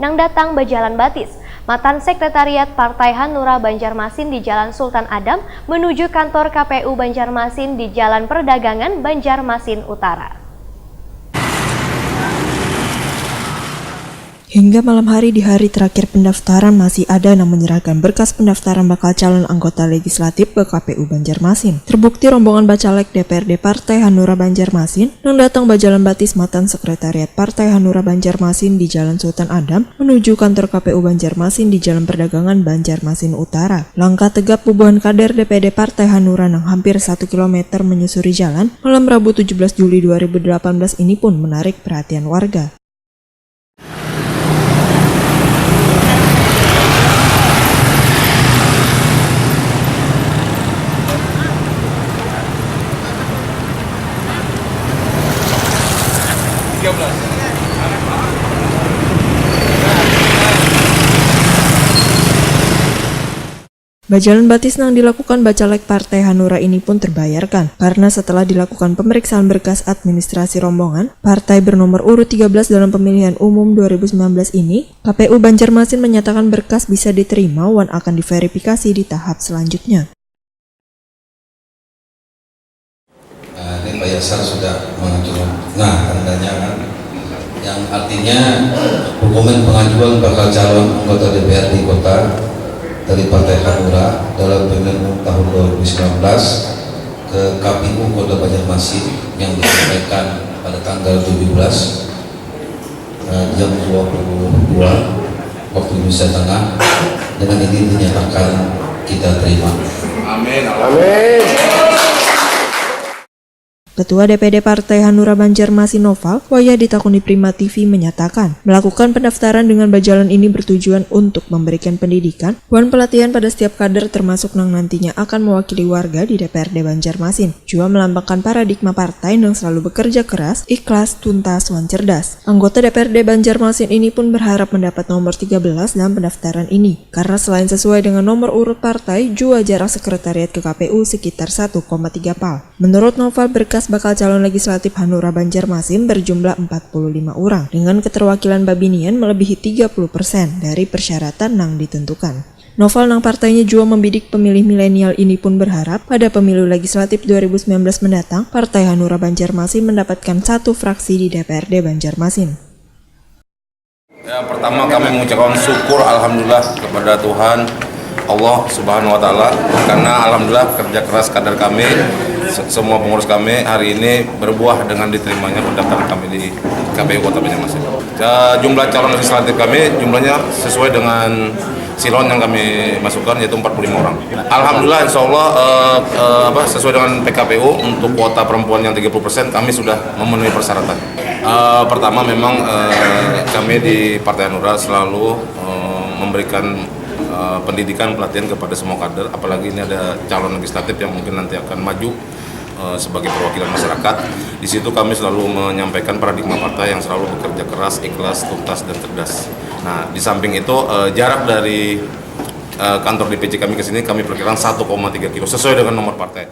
nang datang bejalan batis. Mantan Sekretariat Partai Hanura Banjarmasin di Jalan Sultan Adam menuju kantor KPU Banjarmasin di Jalan Perdagangan Banjarmasin Utara. Hingga malam hari di hari terakhir pendaftaran masih ada yang menyerahkan berkas pendaftaran bakal calon anggota legislatif ke KPU Banjarmasin. Terbukti rombongan bacalek DPRD Partai Hanura Banjarmasin yang datang berjalan batis mantan Sekretariat Partai Hanura Banjarmasin di Jalan Sultan Adam menuju kantor KPU Banjarmasin di Jalan Perdagangan Banjarmasin Utara. Langkah tegap bubuhan kader DPD Partai Hanura yang hampir 1 km menyusuri jalan malam Rabu 17 Juli 2018 ini pun menarik perhatian warga. Bajalan batis yang dilakukan bacalek Partai Hanura ini pun terbayarkan karena setelah dilakukan pemeriksaan berkas administrasi rombongan partai bernomor urut 13 dalam pemilihan umum 2019 ini, KPU Banjarmasin menyatakan berkas bisa diterima dan akan diverifikasi di tahap selanjutnya. Ini Mbak Yasar sudah mengajukan, tandanya kan, yang artinya dokumen pengajuan bakal calon anggota DPRD Kota dari Partai Hanura dalam pemilihan umum tahun 2019 ke KPU Kota Banjarmasin yang disampaikan pada tanggal 17 jam 22 waktu Indonesia Tengah, dengan ini dinyatakan kita terima. Amin. Amin. Ketua DPD Partai Hanura Banjarmasin Noval, Waya ditakuni Prima TV menyatakan, melakukan pendaftaran dengan bajalan ini bertujuan untuk memberikan pendidikan dan pelatihan pada setiap kader termasuk yang nantinya akan mewakili warga di DPRD Banjarmasin. Juga melambangkan paradigma partai yang selalu bekerja keras, ikhlas, tuntas, dan cerdas. Anggota DPRD Banjarmasin ini pun berharap mendapat nomor 13 dalam pendaftaran ini, karena selain sesuai dengan nomor urut partai, juga jarak sekretariat ke KPU sekitar 1,3 pal. Menurut Noval, berkas bakal calon legislatif Hanura Banjarmasin berjumlah 45 orang dengan keterwakilan Babinian melebihi 30% dari persyaratan yang ditentukan. Noval nang partainya juga membidik pemilih milenial ini pun berharap pada pemilu legislatif 2019 mendatang Partai Hanura Banjarmasin mendapatkan 1 fraksi di DPRD Banjarmasin. Ya, pertama kami mengucapkan syukur alhamdulillah kepada Tuhan Allah Subhanahu wa taala karena alhamdulillah kerja keras kader kami, semua pengurus kami hari ini berbuah dengan diterimanya pendaftaran kami di KPU Kota Banjarmasin. Jumlah calon legislatif kami jumlahnya sesuai dengan silon yang kami masukkan, yaitu 45 orang. Alhamdulillah insya Allah sesuai dengan PKPU untuk kuota perempuan yang 30% kami sudah memenuhi persyaratan. Pertama memang kami di Partai Hanura selalu memberikan pendidikan pelatihan kepada semua kader, apalagi ini ada calon legislatif yang mungkin nanti akan maju sebagai perwakilan masyarakat. Di situ kami selalu menyampaikan paradigma partai yang selalu bekerja keras, ikhlas, tuntas, dan cerdas. Nah, di samping itu jarak dari kantor DPC kami ke sini kami perkirakan 1,3 kilo sesuai dengan nomor partai.